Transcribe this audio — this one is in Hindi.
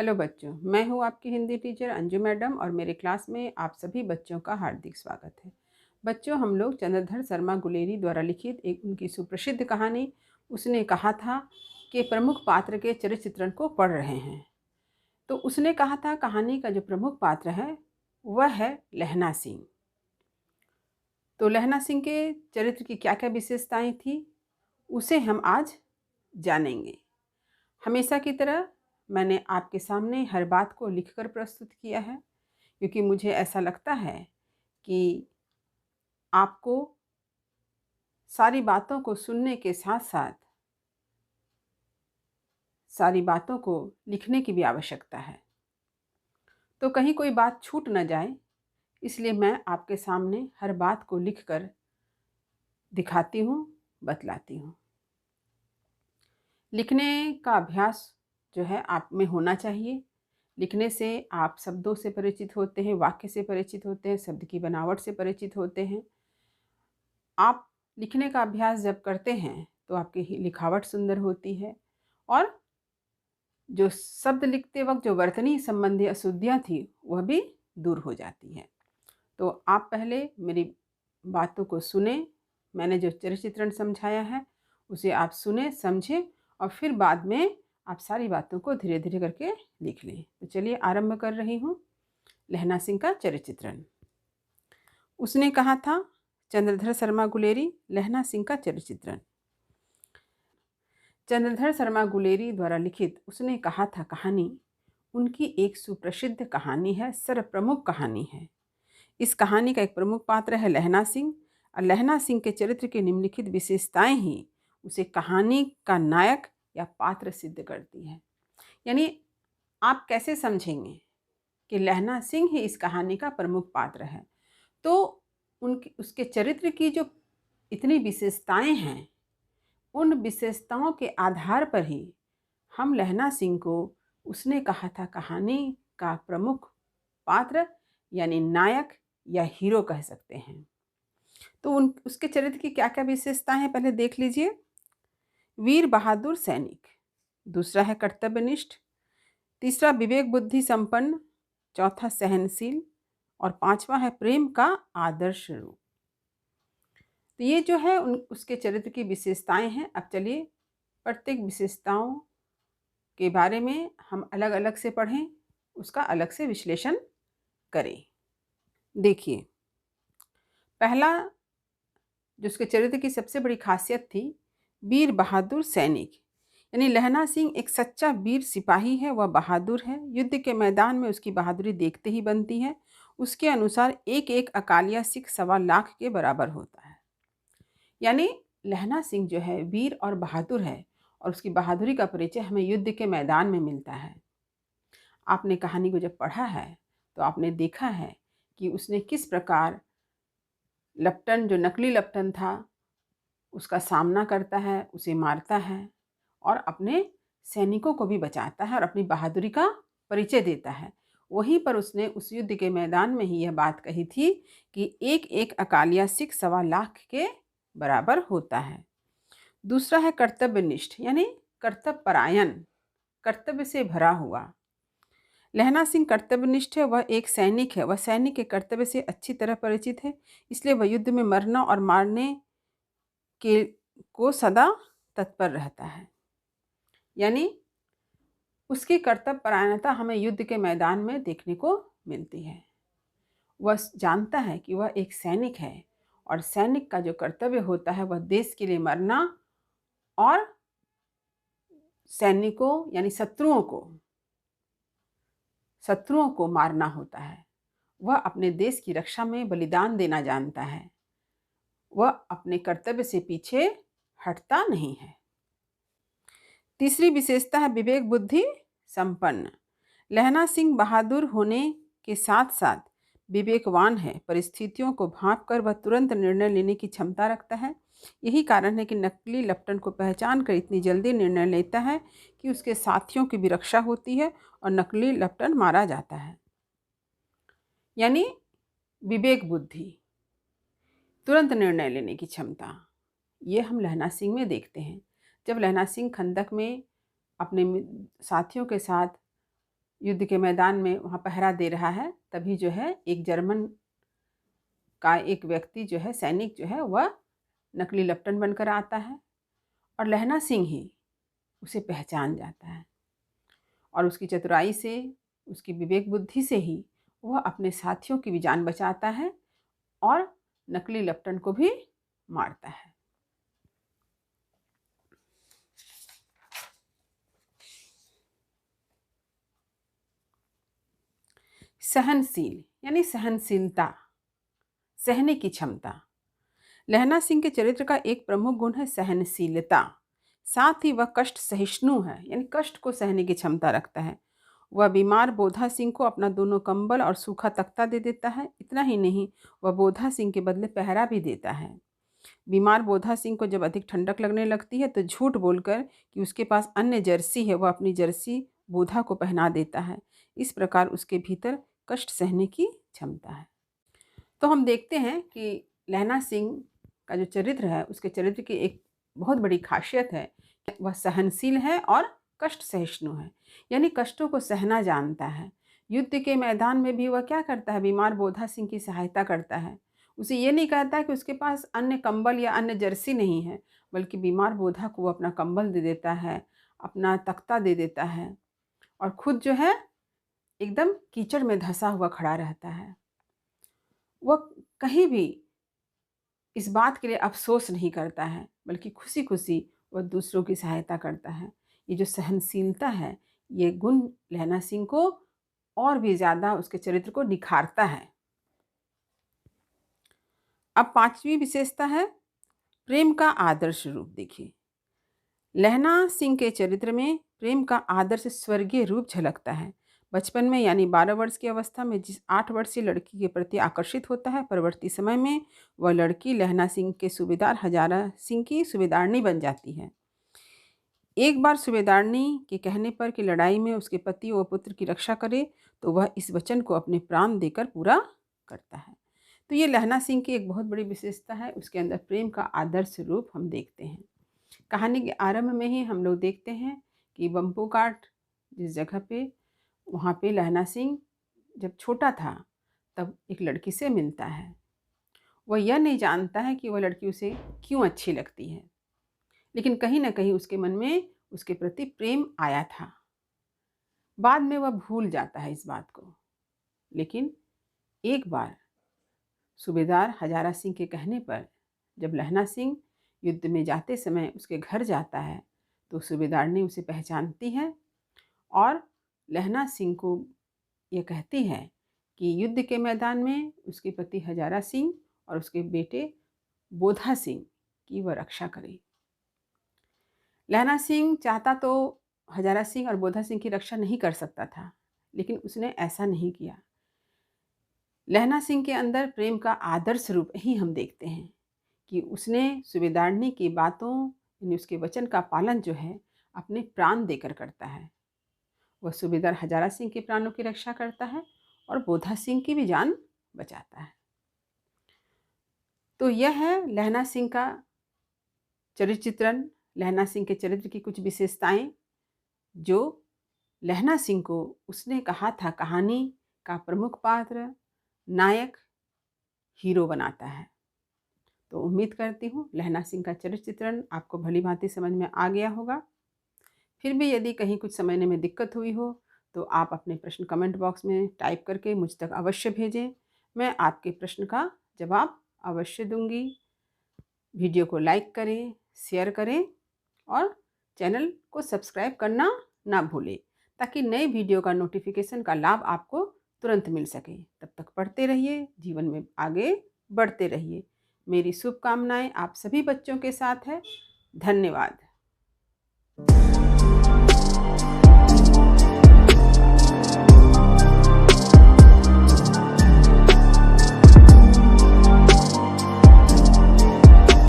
हेलो बच्चों, मैं हूँ आपकी हिंदी टीचर अंजू मैडम और मेरे क्लास में आप सभी बच्चों का हार्दिक स्वागत है। बच्चों, हम लोग चंद्रधर शर्मा गुलेरी द्वारा लिखित एक उनकी सुप्रसिद्ध कहानी उसने कहा था कि प्रमुख पात्र के चरित्र चित्रण को पढ़ रहे हैं। तो उसने कहा था कहानी का जो प्रमुख पात्र है वह है लहना सिंह। तो लहना सिंह के चरित्र की क्या क्या विशेषताएं थी उसे हम आज जानेंगे। हमेशा की तरह मैंने आपके सामने हर बात को लिखकर प्रस्तुत किया है, क्योंकि मुझे ऐसा लगता है कि आपको सारी बातों को सुनने के साथ साथ सारी बातों को लिखने की भी आवश्यकता है। तो कहीं कोई बात छूट न जाए, इसलिए मैं आपके सामने हर बात को लिखकर दिखाती हूँ, बतलाती हूँ। लिखने का अभ्यास जो है आप में होना चाहिए। लिखने से आप शब्दों से परिचित होते हैं, वाक्य से परिचित होते हैं, शब्द की बनावट से परिचित होते हैं। आप लिखने का अभ्यास जब करते हैं तो आपकी लिखावट सुंदर होती है और जो शब्द लिखते वक्त जो वर्तनी संबंधी अशुद्धियाँ थी वह भी दूर हो जाती है। तो आप पहले मेरी बातों को सुने, मैंने जो चरित्र चित्रण समझाया है उसे आप सुने, समझें और फिर बाद में आप सारी बातों को धीरे धीरे करके लिख लें। तो चलिए आरंभ कर रही हूँ लहना सिंह का चरित्र चित्रण। उसने कहा था चंद्रधर शर्मा गुलेरी लहना सिंह का चरित्र चित्रण। चंद्रधर शर्मा गुलेरी द्वारा लिखित उसने कहा था कहानी उनकी एक सुप्रसिद्ध कहानी है, सर्वप्रमुख कहानी है। इस कहानी का एक प्रमुख पात्र है लहना सिंह और लहना सिंह के चरित्र की निम्नलिखित विशेषताएं ही उसे कहानी का नायक या पात्र सिद्ध करती है। यानी आप कैसे समझेंगे कि लहना सिंह ही इस कहानी का प्रमुख पात्र है, तो उसके चरित्र की जो इतनी विशेषताएं हैं, उन विशेषताओं के आधार पर ही हम लहना सिंह को उसने कहा था कहानी का प्रमुख पात्र यानी नायक या हीरो कह सकते हैं। तो उसके चरित्र की क्या क्या विशेषताएं हैं पहले देख लीजिए। वीर बहादुर सैनिक, दूसरा है कर्तव्यनिष्ठ, तीसरा विवेक बुद्धि संपन्न, चौथा सहनशील और पांचवा है प्रेम का आदर्श रूप। तो ये जो है उसके चरित्र की विशेषताएं हैं। अब चलिए प्रत्येक विशेषताओं के बारे में हम अलग अलग से पढ़ें, उसका अलग से विश्लेषण करें। देखिए, पहला जो उसके चरित्र की सबसे बड़ी खासियत थी, वीर बहादुर सैनिक, यानी लहना सिंह एक सच्चा वीर सिपाही है। वह बहादुर है, युद्ध के मैदान में उसकी बहादुरी देखते ही बनती है। उसके अनुसार एक एक अकालिया सिख 1.25 लाख के बराबर होता है। यानी लहना सिंह जो है वीर और बहादुर है और उसकी बहादुरी का परिचय हमें युद्ध के मैदान में मिलता है। आपने कहानी को जब पढ़ा है तो आपने देखा है कि उसने किस प्रकार लप्टन, जो नकली लप्टन था, उसका सामना करता है, उसे मारता है और अपने सैनिकों को भी बचाता है और अपनी बहादुरी का परिचय देता है। वहीं पर उसने उस युद्ध के मैदान में ही यह बात कही थी कि एक एक अकालिया सिख 1.25 लाख के बराबर होता है। दूसरा है कर्तव्यनिष्ठ, यानी कर्तव्य परायण, कर्तव्य से भरा हुआ। लहना सिंह कर्तव्यनिष्ठ है, वह एक सैनिक है। वह सैनिक के कर्तव्य से अच्छी तरह परिचित है, इसलिए वह युद्ध में मरना और मारने के को सदा तत्पर रहता है। यानी उसकी कर्तव्य परायणता हमें युद्ध के मैदान में देखने को मिलती है। वह जानता है कि वह एक सैनिक है और सैनिक का जो कर्तव्य होता है वह देश के लिए मरना और सैनिकों यानी शत्रुओं को मारना होता है। वह अपने देश की रक्षा में बलिदान देना जानता है। वह अपने कर्तव्य से पीछे हटता नहीं है। तीसरी विशेषता है विवेक बुद्धि संपन्न। लहना सिंह बहादुर होने के साथ साथ विवेकवान है। परिस्थितियों को भांप कर वह तुरंत निर्णय लेने की क्षमता रखता है। यही कारण है कि नकली लप्टन को पहचान कर इतनी जल्दी निर्णय लेता है कि उसके साथियों की भी रक्षा होती है और नकली लप्टन मारा जाता है। यानी विवेक बुद्धि, तुरंत निर्णय लेने की क्षमता, ये हम लहना सिंह में देखते हैं। जब लहना सिंह खंदक में अपने साथियों के साथ युद्ध के मैदान में वहाँ पहरा दे रहा है, तभी जो है एक जर्मन का एक व्यक्ति जो है, सैनिक जो है, वह नकली लेफ्टिनेंट बनकर आता है और लहना सिंह ही उसे पहचान जाता है और उसकी चतुराई से, उसकी विवेक बुद्धि से ही वह अपने साथियों की भी जान बचाता है और नकली लेफ्टिनेंट को भी मारता है। सहनशील यानी सहनशीलता, सहने की क्षमता। लहना सिंह के चरित्र का एक प्रमुख गुण है सहनशीलता। साथ ही वह कष्ट सहिष्णु है, यानी कष्ट को सहने की क्षमता रखता है। वह बीमार बोधा सिंह को अपना दोनों कंबल और सूखा तख्ता दे देता है। इतना ही नहीं, वह बोधा सिंह के बदले पहरा भी देता है। बीमार बोधा सिंह को जब अधिक ठंडक लगने लगती है तो झूठ बोलकर कि उसके पास अन्य जर्सी है, वह अपनी जर्सी बोधा को पहना देता है। इस प्रकार उसके भीतर कष्ट सहने की क्षमता है। तो हम देखते हैं कि लहना सिंह का जो चरित्र है, उसके चरित्र की एक बहुत बड़ी खासियत है, वह सहनशील है और कष्ट सहिष्णु है, यानी कष्टों को सहना जानता है। युद्ध के मैदान में भी वह क्या करता है, बीमार बोधा सिंह की सहायता करता है। उसे ये नहीं कहता कि उसके पास अन्य कंबल या अन्य जर्सी नहीं है, बल्कि बीमार बोधा को वो अपना कंबल दे देता है, अपना तख्ता दे देता है और खुद जो है एकदम कीचड़ में धंसा हुआ खड़ा रहता है। वह कहीं भी इस बात के लिए अफसोस नहीं करता है, बल्कि खुशी खुशी वह दूसरों की सहायता करता है। ये जो सहनशीलता है, ये गुण लहना सिंह को और भी ज़्यादा उसके चरित्र को निखारता है। अब पांचवी विशेषता है प्रेम का आदर्श रूप। देखिए, लहना सिंह के चरित्र में प्रेम का आदर्श स्वर्गीय रूप झलकता है। बचपन में यानी 12 वर्ष की अवस्था में जिस 8 वर्षीय लड़की के प्रति आकर्षित होता है, परवर्ती समय में वह लड़की लहना सिंह के सूबेदार हजारा सिंह की सूबेदारनी बन जाती है। एक बार सूबेदारनी के कहने पर कि लड़ाई में उसके पति व पुत्र की रक्षा करे, तो वह इस वचन को अपने प्राण देकर पूरा करता है। तो ये लहना सिंह की एक बहुत बड़ी विशेषता है, उसके अंदर प्रेम का आदर्श रूप हम देखते हैं। कहानी के आरंभ में ही हम लोग देखते हैं कि बम्पू काट जिस जगह पे, वहाँ पे लहना सिंह जब छोटा था तब एक लड़की से मिलता है। वह यह नहीं जानता है कि वह लड़की उसे क्यों अच्छी लगती है, लेकिन कहीं ना कहीं उसके मन में उसके प्रति प्रेम आया था। बाद में वह भूल जाता है इस बात को, लेकिन एक बार सूबेदार हजारा सिंह के कहने पर जब लहना सिंह युद्ध में जाते समय उसके घर जाता है, तो सूबेदारनी उसे पहचानती है और लहना सिंह को यह कहती है कि युद्ध के मैदान में उसके पति हजारा सिंह और उसके बेटे बोधा सिंह की वह रक्षा करे। लहना सिंह चाहता तो हजारा सिंह और बोधा सिंह की रक्षा नहीं कर सकता था, लेकिन उसने ऐसा नहीं किया। लहना सिंह के अंदर प्रेम का आदर्श रूप ही हम देखते हैं कि उसने सूबेदारनी की बातों यानी उसके वचन का पालन जो है अपने प्राण देकर करता है। वह सूबेदार हजारा सिंह के प्राणों की रक्षा करता है और बोधा सिंह की भी जान बचाता है। तो यह है लहना सिंह का चरित्र चित्रण, लहना सिंह के चरित्र की कुछ विशेषताएं जो लहना सिंह को उसने कहा था कहानी का प्रमुख पात्र, नायक, हीरो बनाता है। तो उम्मीद करती हूँ लहना सिंह का चरित्र चित्रण आपको भली भांति समझ में आ गया होगा। फिर भी यदि कहीं कुछ समझने में दिक्कत हुई हो तो आप अपने प्रश्न कमेंट बॉक्स में टाइप करके मुझ तक अवश्य भेजें। मैं आपके प्रश्न का जवाब अवश्य दूंगी। वीडियो को लाइक करें, शेयर करें और चैनल को सब्सक्राइब करना ना भूलें, ताकि नए वीडियो का नोटिफिकेशन का लाभ आपको तुरंत मिल सके। तब तक पढ़ते रहिए, जीवन में आगे बढ़ते रहिए। मेरी शुभकामनाएं आप सभी बच्चों के साथ है। धन्यवाद।